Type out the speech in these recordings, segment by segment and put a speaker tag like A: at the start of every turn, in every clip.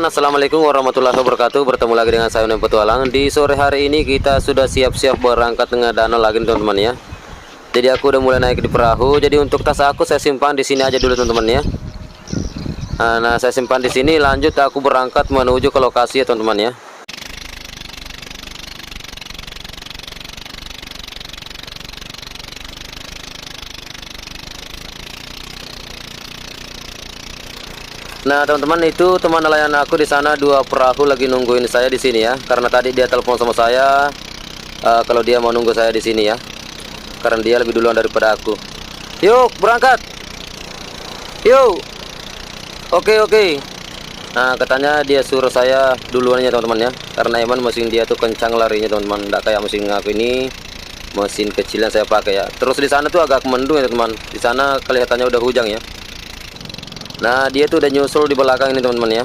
A: assalamualaikum warahmatullahi wabarakatuh. Bertemu lagi dengan saya Unem Petualang. Di sore hari ini kita sudah siap-siap berangkat dengan danau lagi teman-teman ya. Jadi aku udah mulai naik di perahu. Jadi untuk tas aku saya simpan di sini aja dulu teman-teman ya. Nah, saya simpan di sini. Lanjut aku berangkat menuju ke lokasi ya teman-teman ya. Nah teman-teman, itu teman nelayan aku di sana, dua perahu lagi nungguin saya di sini ya. Karena tadi dia telepon sama saya kalau dia mau nunggu saya di sini ya. Karena dia lebih duluan daripada aku. Yuk berangkat. Yuk. Oke. Nah katanya dia suruh saya duluannya teman-teman ya. Karena emang mesin dia tuh kencang larinya teman-teman. Nggak kayak mesin aku ini, mesin kecil yang saya pakai ya. Terus di sana tuh agak mendung ya teman-teman. Di sana kelihatannya udah hujan ya. Nah dia tuh udah nyusul di belakang ini teman-teman ya.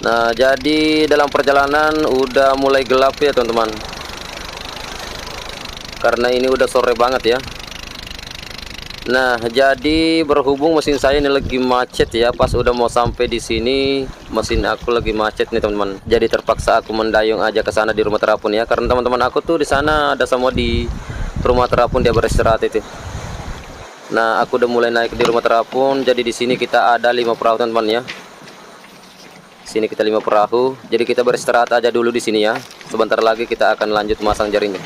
A: Nah jadi dalam perjalanan udah mulai gelap ya teman-teman. Karena ini udah sore banget ya. Nah jadi berhubung mesin saya ini lagi macet ya. Pas udah mau sampai di sini mesin aku lagi macet nih teman-teman. Jadi terpaksa aku mendayung aja ke sana di rumah terapun ya. Karena teman-teman aku tuh di sana ada semua di rumah terapun, dia beristirahat itu. Nah, aku udah mulai naik di rumah terapun. Jadi di sini kita ada 5 perahu teman-teman ya. Sini kita 5 perahu. Jadi kita beristirahat aja dulu di sini ya. Sebentar lagi kita akan lanjut masang jaringnya.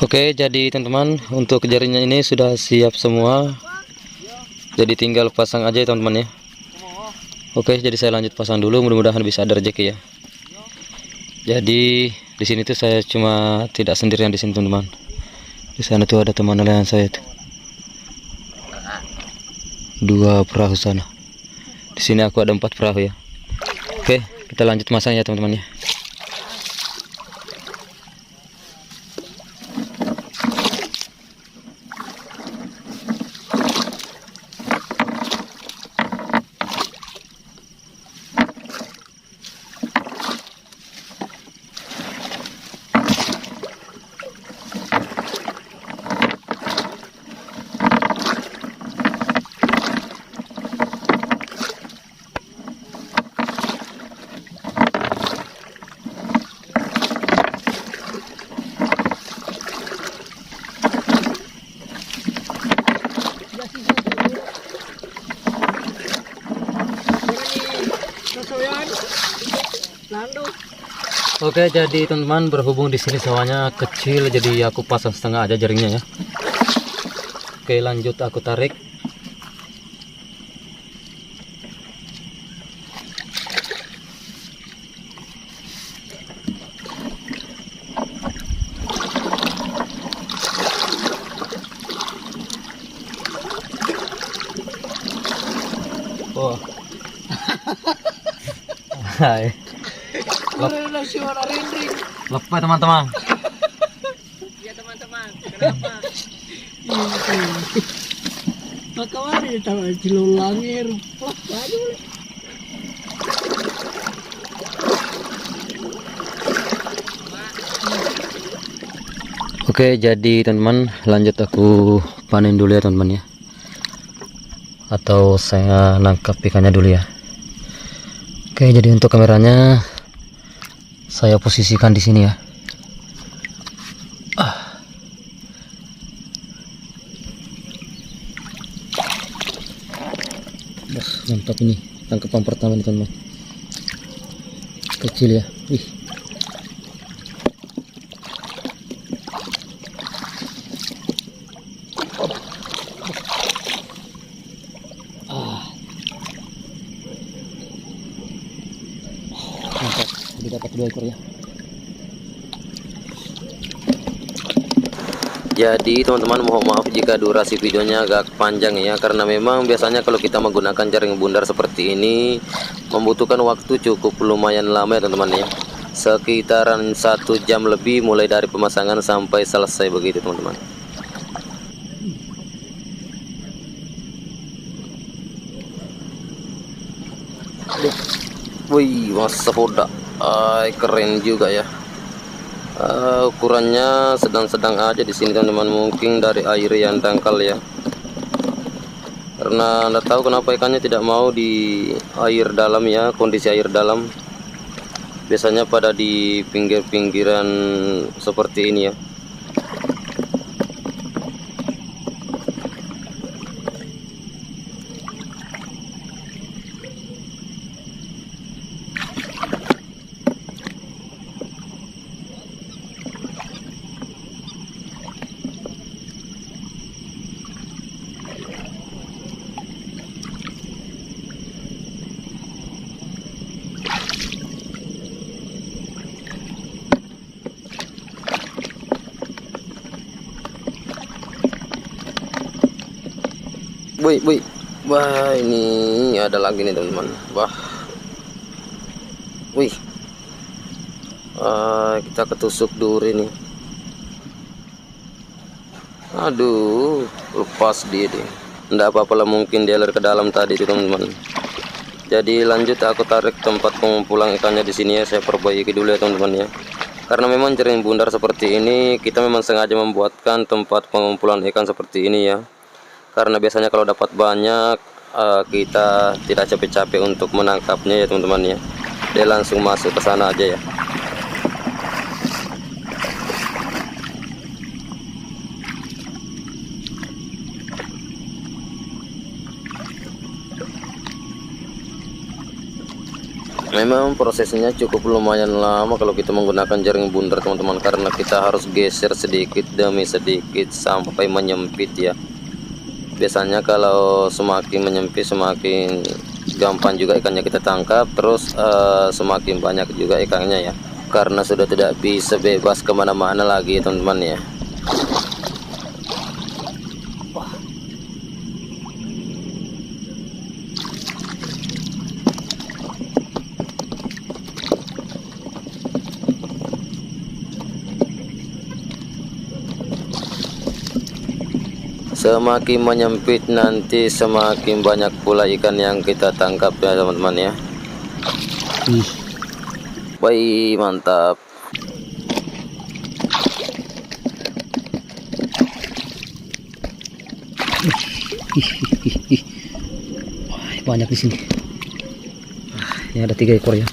A: Oke, jadi teman-teman, untuk jaringnya ini sudah siap semua. Jadi tinggal pasang aja ya teman-teman ya. Oke, jadi saya lanjut pasang dulu. Mudah-mudahan bisa ada rezeki ya. Jadi di sini tuh saya cuma tidak sendirian di sini teman-teman. Di sana tuh ada teman nelayan saya tuh. 2 perahu sana. Di sini aku ada 4 perahu ya. Oke, kita lanjut masang ya teman-teman ya. Oke, jadi teman-teman, berhubung di sini sawahnya kecil, jadi aku pasang setengah aja jaringnya ya. Oke, lanjut aku tarik. Oh. Hai. Lepas teman-teman.
B: Ya teman-teman, kenapa? Makawan ini tahu cilulangir. Aduh.
A: Oke, jadi teman-teman, lanjut aku panen dulu ya teman-teman ya. Atau saya nangkap ikannya dulu ya. Oke, jadi untuk kameranya saya posisikan di sini ya. Wah, mantap ini tangkapan pertama nih teman-teman. Kecil ya. Wih. Mantap, jadi dapat 2 ekor ya. Jadi teman-teman, mohon maaf jika durasi videonya agak panjang ya, karena memang biasanya kalau kita menggunakan jaring bundar seperti ini membutuhkan waktu cukup lumayan lama ya teman-teman ya. Sekitaran 1 jam lebih mulai dari pemasangan sampai selesai begitu teman-teman. Wih, masa hoda, keren juga ya. Ukurannya sedang-sedang aja di sini teman-teman, mungkin dari air yang dangkal ya. Karena karena anda tahu kenapa ikannya tidak mau di air dalam ya, kondisi air dalam biasanya pada di pinggir-pinggiran seperti ini ya. Wih, wah ini ada lagi nih teman-teman. Wah, wih, kita ketusuk duri nih. Aduh, lepas dia deh. Nggak apa-apa lah, mungkin dia lari ke dalam tadi itu teman-teman. Jadi lanjut aku tarik tempat pengumpulan ikannya di sini ya. Saya perbaiki dulu ya teman-teman ya. Karena memang jaring bundar seperti ini, kita memang sengaja membuatkan tempat pengumpulan ikan seperti ini ya. Karena biasanya kalau dapat banyak kita tidak capek-capek untuk menangkapnya ya teman-teman ya. Dia langsung masuk ke sana aja ya. Memang prosesnya cukup lumayan lama kalau kita menggunakan jaring bundar teman-teman, karena kita harus geser sedikit demi sedikit sampai menyempit ya. Biasanya kalau semakin menyempit semakin gampang juga ikannya kita tangkap, terus semakin banyak juga ikannya ya, karena sudah tidak bisa bebas kemana-mana lagi teman-teman ya. Semakin menyempit nanti semakin banyak pula ikan yang kita tangkap ya teman-teman ya. Wih, mantap.
C: Banyak di sini. Ini ada 3 ekor ya.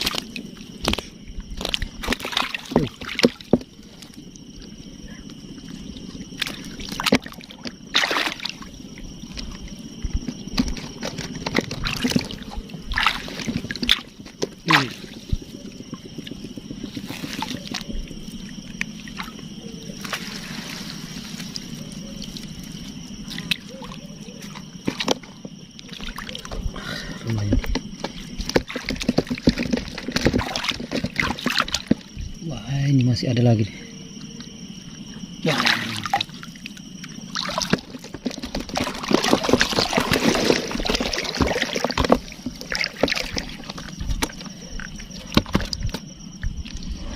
C: Lumayan. Wah, ini masih ada lagi. Wah,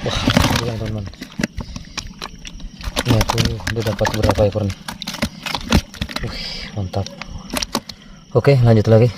C: wah, teman-teman. Ini aku udah dapat berapa ekor nih. Mantap. Oke, lanjut lagi.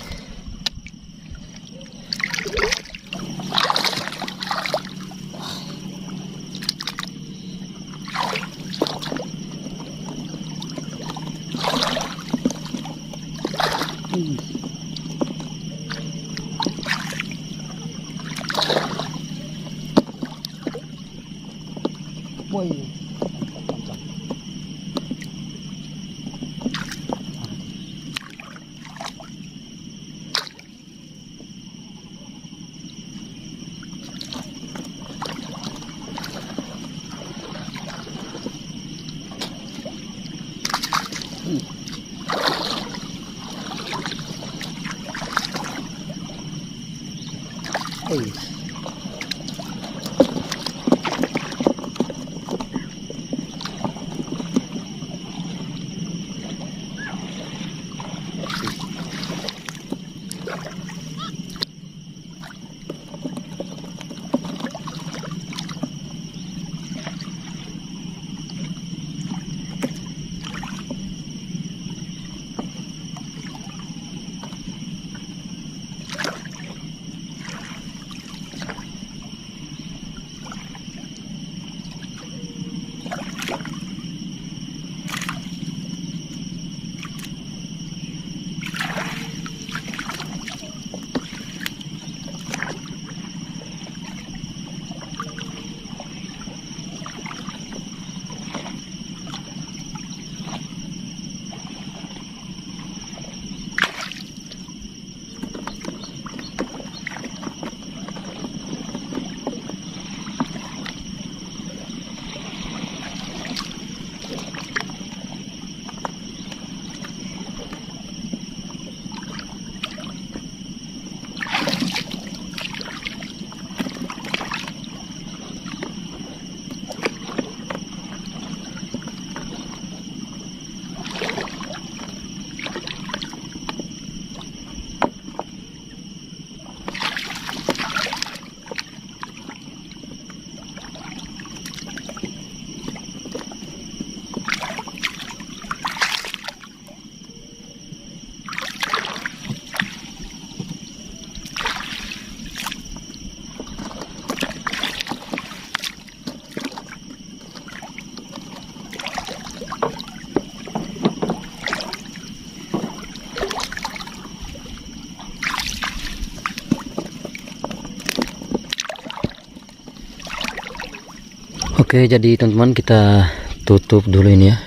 C: Oke, jadi teman-teman kita tutup dulu ini ya,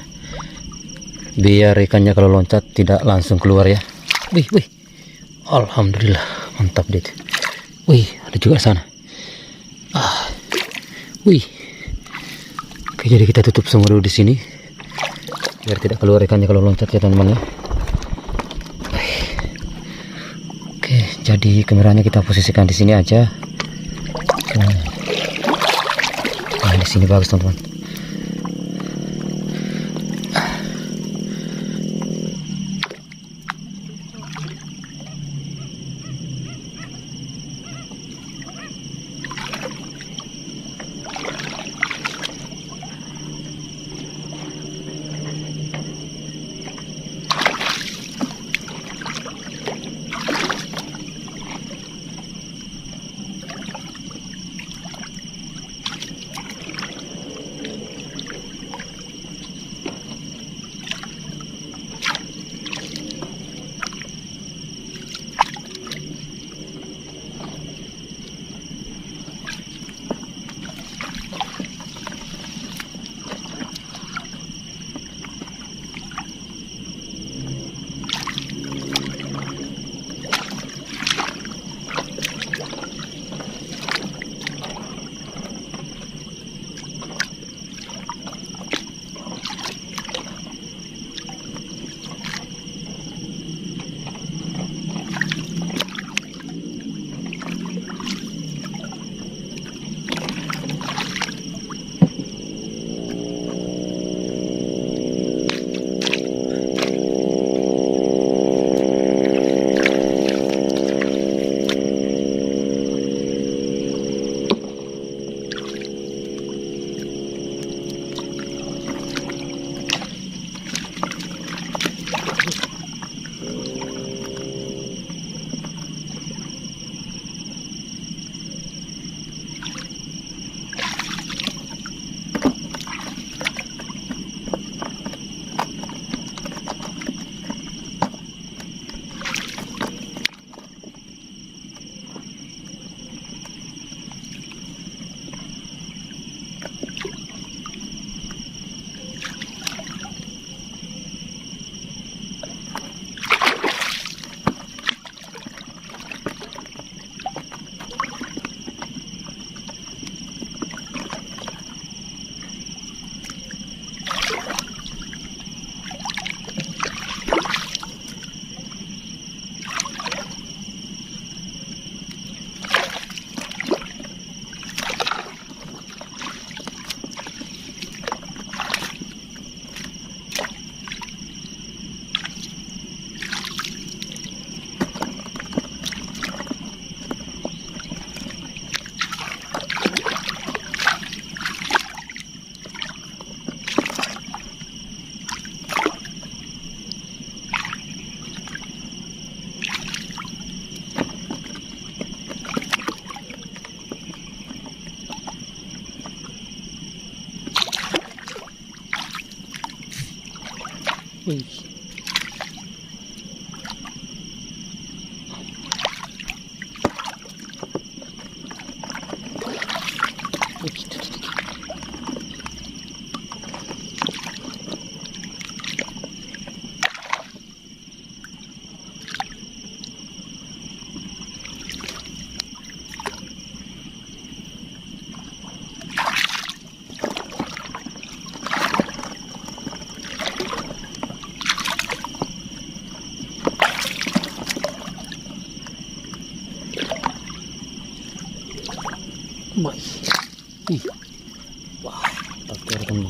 C: biar ikannya kalau loncat tidak langsung keluar ya. Wih, wih, alhamdulillah, mantap deh. Wih, ada juga sana. Wih. Oke, jadi kita tutup semua dulu di sini biar tidak keluar ikannya kalau loncat ya teman-teman ya. Oke, jadi kameranya kita posisikan di sini aja. Nah, di sini bagus teman-teman. Wih. Wah, tak teman.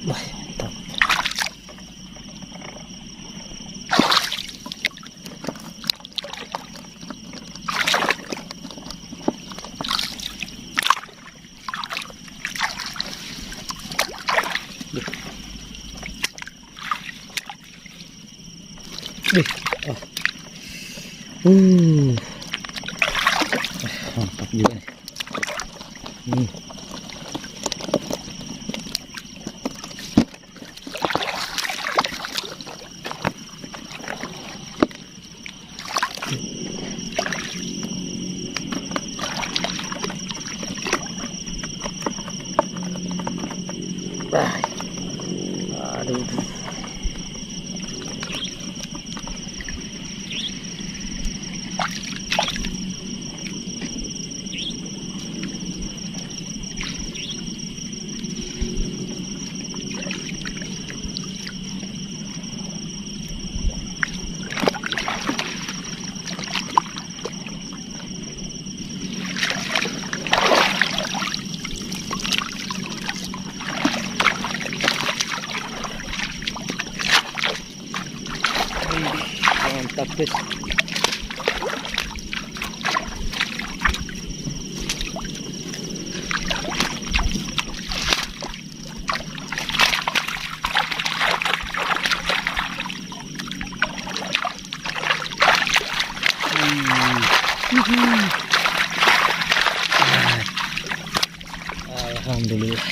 C: Wah, mantap. Wih, mantap juga nih. Aduh. Mantap guys. Alhamdulillah.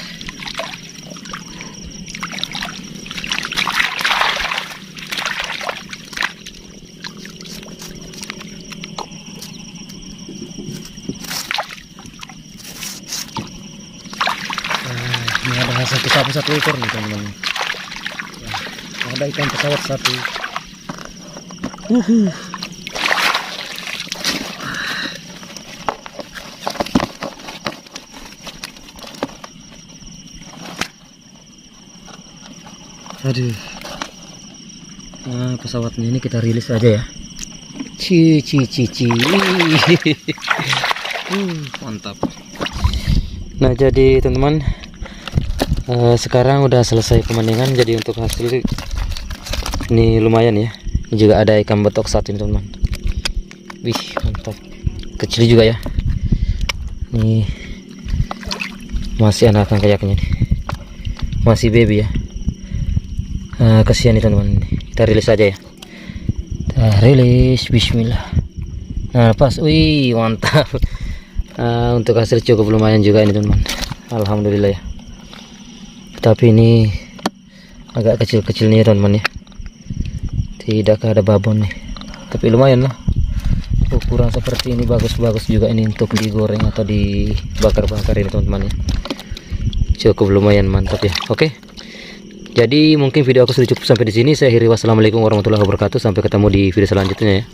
C: Ini ada hasil pesawat satu ekor nih teman-teman. Ada ikan pesawat satu. Aduh. Nah, pesawatnya ini kita rilis aja ya. Ci. Mantap. Nah, jadi teman-teman, sekarang udah selesai pemandangan. Jadi untuk hasil ini lumayan ya. Ini juga ada ikan betok satu ini teman-teman. Wih, mantap. Kecil juga ya. Nih masih anakan kayaknya nih. Masih baby ya. Kasihan nih teman-teman. Kita rilis aja ya. Kita rilis, bismillah. Nah, pas. Wih, mantap. Untuk hasil cukup lumayan juga ini teman-teman. Alhamdulillah ya. Tapi ini agak kecil-kecil nih teman-teman ya. Tidak ada babon nih. Tapi lumayan lah. Ukuran seperti ini bagus-bagus juga ini untuk digoreng atau dibakar-bakar ini teman-teman ya. Cukup lumayan mantap ya. Oke. Jadi mungkin video aku sudah cukup sampai di sini. Saya akhiri, wassalamualaikum warahmatullahi wabarakatuh. Sampai ketemu di video selanjutnya ya.